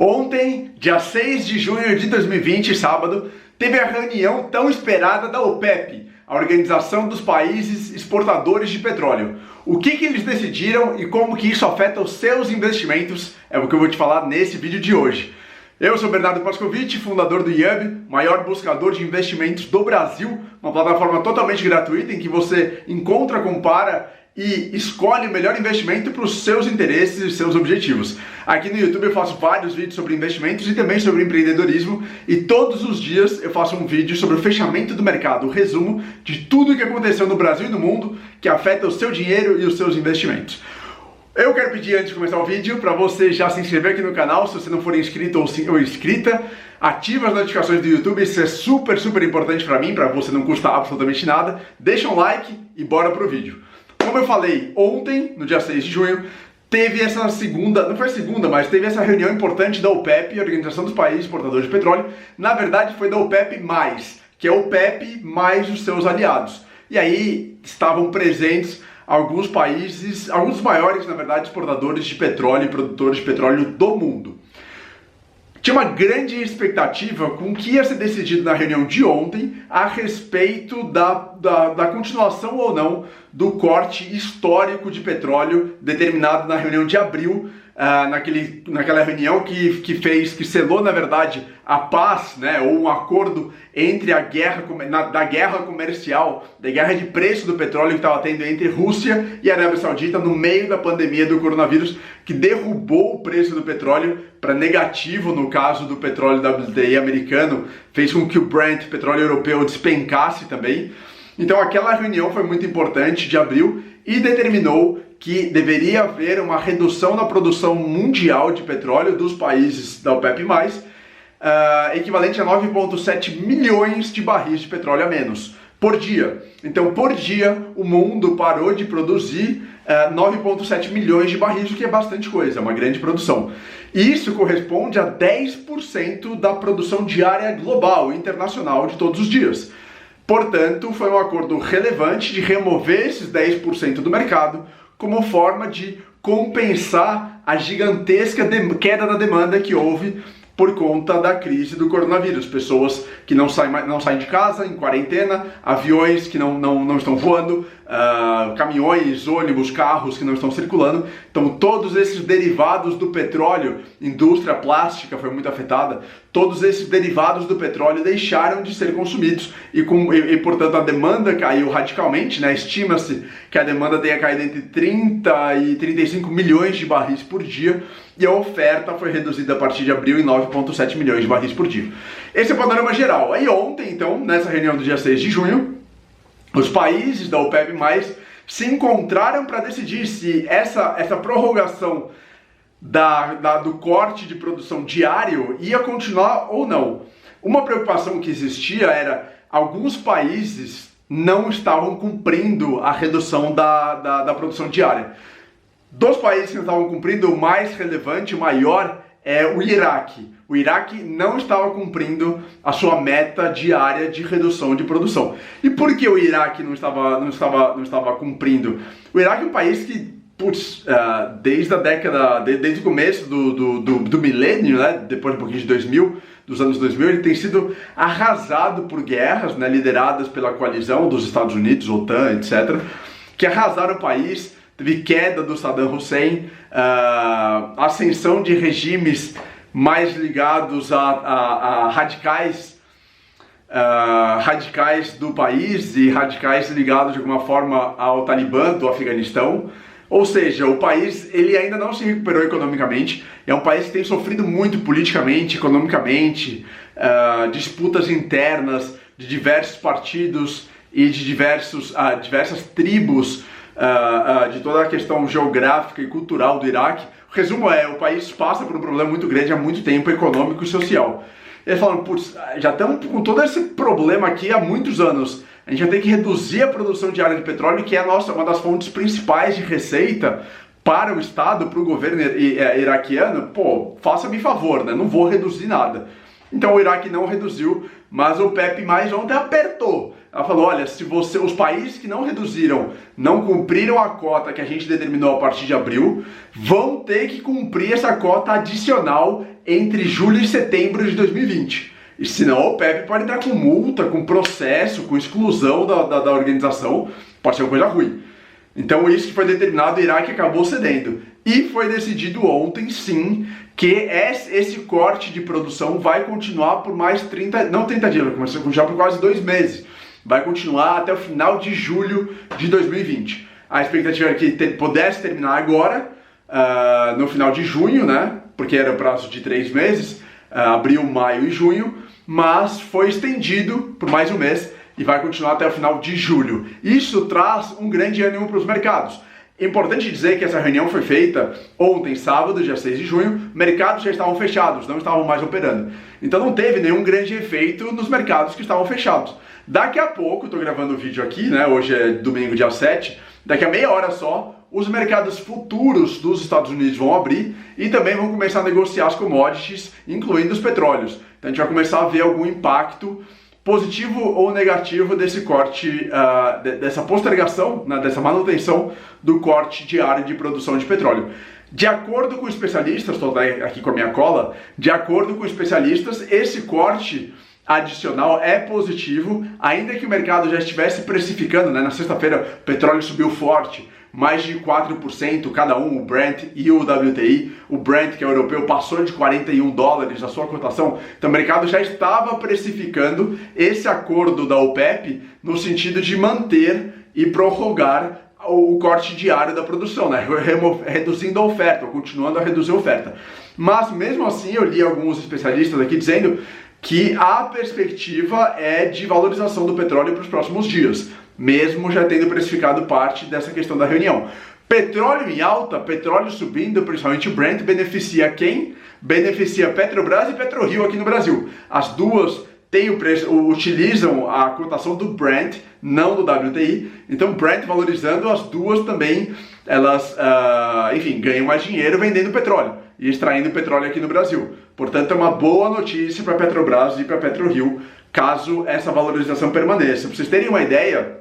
Ontem, dia 6 de junho de 2020, sábado, teve a reunião tão esperada da OPEP, a Organização dos Países Exportadores de Petróleo. O que eles decidiram e como que isso afeta os seus investimentos é o que eu vou te falar nesse vídeo de hoje. Eu sou Bernardo Pascovitch, fundador do Yubi, maior buscador de investimentos do Brasil, uma plataforma totalmente gratuita em que você encontra, compara e escolhe o melhor investimento para os seus interesses e seus objetivos. Aqui no YouTube eu faço vários vídeos sobre investimentos e também sobre empreendedorismo, e todos os dias eu faço um vídeo sobre o fechamento do mercado, o resumo de tudo o que aconteceu no Brasil e no mundo que afeta o seu dinheiro e os seus investimentos. Eu quero pedir, antes de começar o vídeo, para você já se inscrever aqui no canal, se você não for inscrito ou inscrita, ativa as notificações do YouTube, isso é super importante para mim, para você não custa absolutamente nada. Deixa um like e bora pro vídeo. Como eu falei, ontem, no dia 6 de junho, teve essa segunda, não foi segunda, mas teve essa reunião importante da OPEP, a Organização dos Países Exportadores de Petróleo. Na verdade foi da OPEP+, que é a OPEP mais os seus aliados. E aí estavam presentes alguns países, alguns dos maiores, na verdade, exportadores de petróleo e produtores de petróleo do mundo. Tinha uma grande expectativa com o que ia ser decidido na reunião de ontem a respeito da continuação ou não do corte histórico de petróleo determinado na reunião de abril, naquela reunião que selou, na verdade, a paz, né, ou um acordo entre da guerra comercial, da guerra de preço do petróleo que estava tendo entre Rússia e Arábia Saudita no meio da pandemia do coronavírus, que derrubou o preço do petróleo para negativo no caso do petróleo WTI americano, fez com que o Brent, petróleo europeu, despencasse também. Então aquela reunião foi muito importante de abril e determinou que deveria haver uma redução na produção mundial de petróleo dos países da OPEP+, equivalente a 9,7 milhões de barris de petróleo a menos por dia. Então, por dia, o mundo parou de produzir 9,7 milhões de barris, o que é bastante coisa, é uma grande produção. Isso corresponde a 10% da produção diária global, internacional, de todos os dias. Portanto, foi um acordo relevante de remover esses 10% do mercado como forma de compensar a gigantesca queda da demanda que houve por conta da crise do coronavírus. Pessoas que não saem de casa, em quarentena, aviões que não estão voando, caminhões, ônibus, carros que não estão circulando. Então todos esses derivados do petróleo, indústria plástica foi muito afetada, todos esses derivados do petróleo deixaram de ser consumidos e portanto a demanda caiu radicalmente, né? Estima-se que a demanda tenha caído entre 30 e 35 milhões de barris por dia, e a oferta foi reduzida a partir de abril em 9,7 milhões de barris por dia. Esse é o panorama geral. Aí ontem, então, nessa reunião do dia 6 de junho, os países da OPEP+, se encontraram para decidir se essa prorrogação do corte de produção diário ia continuar ou não. Uma preocupação que existia era alguns países não estavam cumprindo a redução da produção diária. Dos países que não estavam cumprindo, o mais relevante, o maior, é o Iraque. O Iraque não estava cumprindo a sua meta diária de redução de produção. E por que o Iraque não estava cumprindo? O Iraque é um país que, desde o começo do milênio, né, depois um pouquinho de 2000, dos anos 2000, ele tem sido arrasado por guerras, né, lideradas pela coalizão dos Estados Unidos, OTAN, etc., que arrasaram o país. Teve queda do Saddam Hussein, ascensão de regimes mais ligados a radicais do país e radicais ligados de alguma forma ao Talibã do Afeganistão. Ou seja, o país ele ainda não se recuperou economicamente, é um país que tem sofrido muito politicamente, economicamente, disputas internas de diversos partidos e de diversas tribos, de toda a questão geográfica e cultural do Iraque. O resumo é, o país passa por um problema muito grande há muito tempo, econômico e social. Eles falam, já estamos com todo esse problema aqui há muitos anos, a gente vai ter que reduzir a produção diária de petróleo, que é uma das fontes principais de receita para o Estado, para o governo iraquiano. Faça-me favor, né? Não vou reduzir nada. Então o Iraque não reduziu, mas o OPEP+ ontem apertou. Ela falou, olha, se os países que não reduziram, não cumpriram a cota que a gente determinou a partir de abril, vão ter que cumprir essa cota adicional entre julho e setembro de 2020. E senão a OPEP pode entrar com multa, com processo, com exclusão da organização, pode ser uma coisa ruim. Então isso que foi determinado, o Iraque acabou cedendo. E foi decidido ontem, sim, que esse corte de produção vai continuar por mais 30 dias, vai começar a continuar por quase 2 meses. Vai continuar até o final de julho de 2020. A expectativa é que pudesse terminar agora, no final de junho, né? Porque era o prazo de 3 meses, abril, maio e junho, mas foi estendido por mais um mês e vai continuar até o final de julho. Isso traz um grande ânimo para os mercados. É importante dizer que essa reunião foi feita ontem, sábado, dia 6 de junho, mercados já estavam fechados, não estavam mais operando. Então não teve nenhum grande efeito nos mercados que estavam fechados. Daqui a pouco, estou gravando o vídeo aqui, né? Hoje é domingo, dia 7, daqui a meia hora só, os mercados futuros dos Estados Unidos vão abrir e também vão começar a negociar as commodities, incluindo os petróleos. Então a gente vai começar a ver algum impacto positivo ou negativo desse corte, dessa postergação, né, dessa manutenção do corte diário de produção de petróleo. De acordo com especialistas, estou aqui com a minha cola, de acordo com especialistas, esse corte adicional é positivo, ainda que o mercado já estivesse precificando, né, na sexta-feira o petróleo subiu forte, mais de 4% cada um, o Brent e o WTI. O Brent, que é europeu, passou de $41 a sua cotação. Então o mercado já estava precificando esse acordo da OPEP no sentido de manter e prorrogar o corte diário da produção, né? Reduzindo a oferta, ou continuando a reduzir a oferta. Mas mesmo assim eu li alguns especialistas aqui dizendo que a perspectiva é de valorização do petróleo para os próximos dias, mesmo já tendo precificado parte dessa questão da reunião. Petróleo em alta, petróleo subindo, principalmente o Brent, beneficia quem? Beneficia Petrobras e PetroRio aqui no Brasil. As duas têm o preço, utilizam a cotação do Brent, não do WTI. Então Brent valorizando, as duas também, elas, enfim, ganham mais dinheiro vendendo petróleo e extraindo petróleo aqui no Brasil. Portanto, é uma boa notícia para a Petrobras e para a PetroRio, caso essa valorização permaneça. Para vocês terem uma ideia,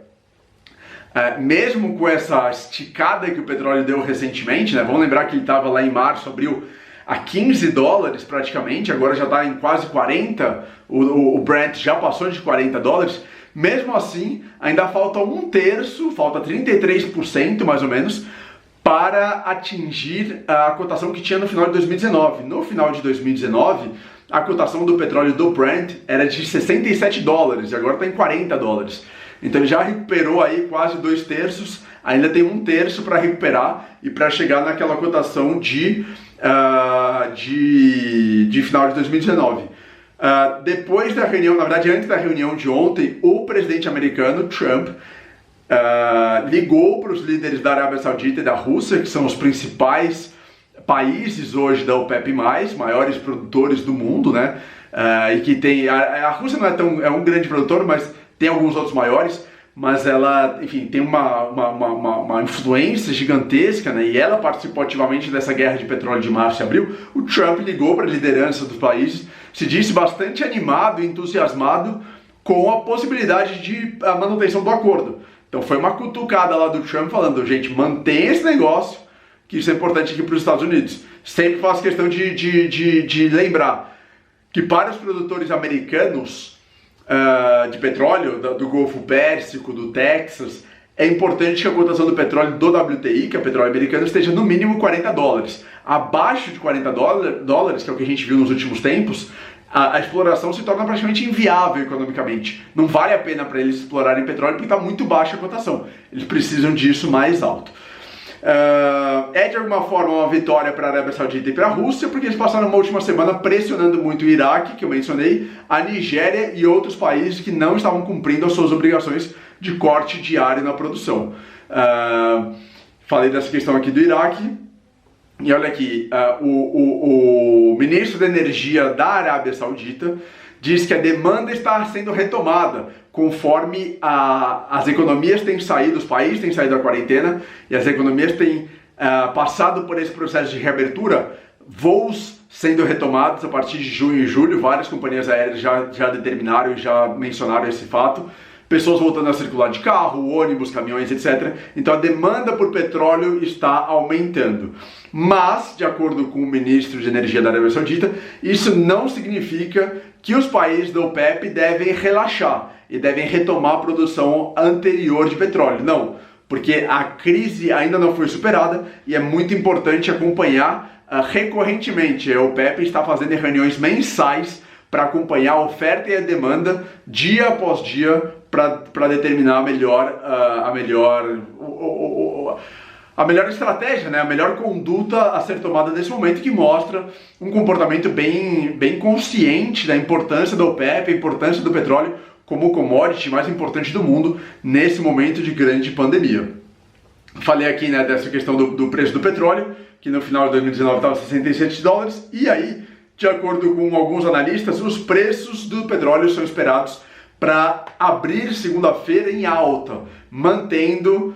mesmo com essa esticada que o petróleo deu recentemente, né? Vamos lembrar que ele estava lá em março, abril, a $15 praticamente, agora já está em quase 40, o Brent já passou de $40, mesmo assim, ainda falta um terço, falta 33% mais ou menos, para atingir a cotação que tinha no final de 2019. No final de 2019, a cotação do petróleo do Brent era de $67 e agora está em $40. Então ele já recuperou aí quase 2/3, ainda tem 1/3 para recuperar e para chegar naquela cotação de final de 2019. Depois da reunião, na verdade antes da reunião de ontem, o presidente americano, Trump, ligou para os líderes da Arábia Saudita e da Rússia, que são os principais países hoje da OPEP+, maiores produtores do mundo, né? E que tem... A Rússia não é um grande produtor, mas tem alguns outros maiores, mas ela, enfim, tem uma influência gigantesca, né? E ela participou ativamente dessa guerra de petróleo de março e abril. O Trump ligou para a liderança dos países, se disse bastante animado e entusiasmado com a possibilidade de manutenção do acordo. Então foi uma cutucada lá do Trump falando, gente, mantenha esse negócio, que isso é importante aqui para os Estados Unidos. Sempre faço questão de lembrar que para os produtores americanos de petróleo, do Golfo Pérsico, do Texas, é importante que a cotação do petróleo do WTI, que é o petróleo americano, esteja no mínimo $40. Abaixo de $40, que é o que a gente viu nos últimos tempos, a exploração se torna praticamente inviável economicamente. Não vale a pena para eles explorarem petróleo porque está muito baixa a cotação. Eles precisam disso mais alto. É de alguma forma uma vitória para a Arábia Saudita e para a Rússia, porque eles passaram uma última semana pressionando muito o Iraque, que eu mencionei, a Nigéria e outros países que não estavam cumprindo as suas obrigações de corte diário na produção. Falei dessa questão aqui do Iraque, e olha aqui, o ministro da Energia da Arábia Saudita diz que a demanda está sendo retomada conforme as economias têm saído, os países têm saído da quarentena e as economias têm passado por esse processo de reabertura. Voos sendo retomados a partir de junho e julho. Várias companhias aéreas já determinaram e já mencionaram esse fato. Pessoas voltando a circular de carro, ônibus, caminhões, etc. Então a demanda por petróleo está aumentando. Mas, de acordo com o ministro de Energia da Arábia Saudita, isso não significa que os países da OPEP devem relaxar e devem retomar a produção anterior de petróleo. Não, porque a crise ainda não foi superada e é muito importante acompanhar recorrentemente. A OPEP está fazendo reuniões mensais para acompanhar a oferta e a demanda dia após dia para determinar a melhor estratégia, né? A melhor conduta a ser tomada nesse momento, que mostra um comportamento bem consciente da importância da OPEP, a importância do petróleo como o commodity mais importante do mundo nesse momento de grande pandemia. Falei aqui, né, dessa questão do preço do petróleo, que no final de 2019 estava $67, e aí, de acordo com alguns analistas, os preços do petróleo são esperados para abrir segunda-feira em alta, mantendo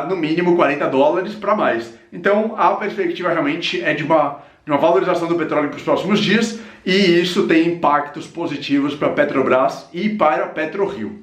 no mínimo $40 para mais. Então a perspectiva realmente é de uma valorização do petróleo para os próximos dias, e isso tem impactos positivos para a Petrobras e para a PetroRio.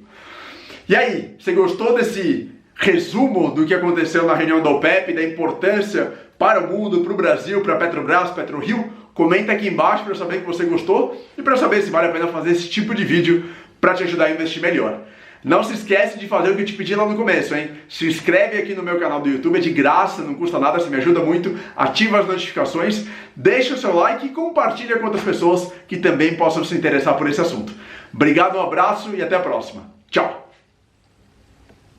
E aí, você gostou desse resumo do que aconteceu na reunião da OPEP, da importância para o mundo, para o Brasil, para a Petrobras, PetroRio? Comenta aqui embaixo para eu saber que você gostou e para saber se vale a pena fazer esse tipo de vídeo para te ajudar a investir melhor. Não se esquece de fazer o que eu te pedi lá no começo, hein? Se inscreve aqui no meu canal do YouTube, é de graça, não custa nada, você me ajuda muito. Ativa as notificações, deixa o seu like e compartilha com outras pessoas que também possam se interessar por esse assunto. Obrigado, um abraço e até a próxima. Tchau!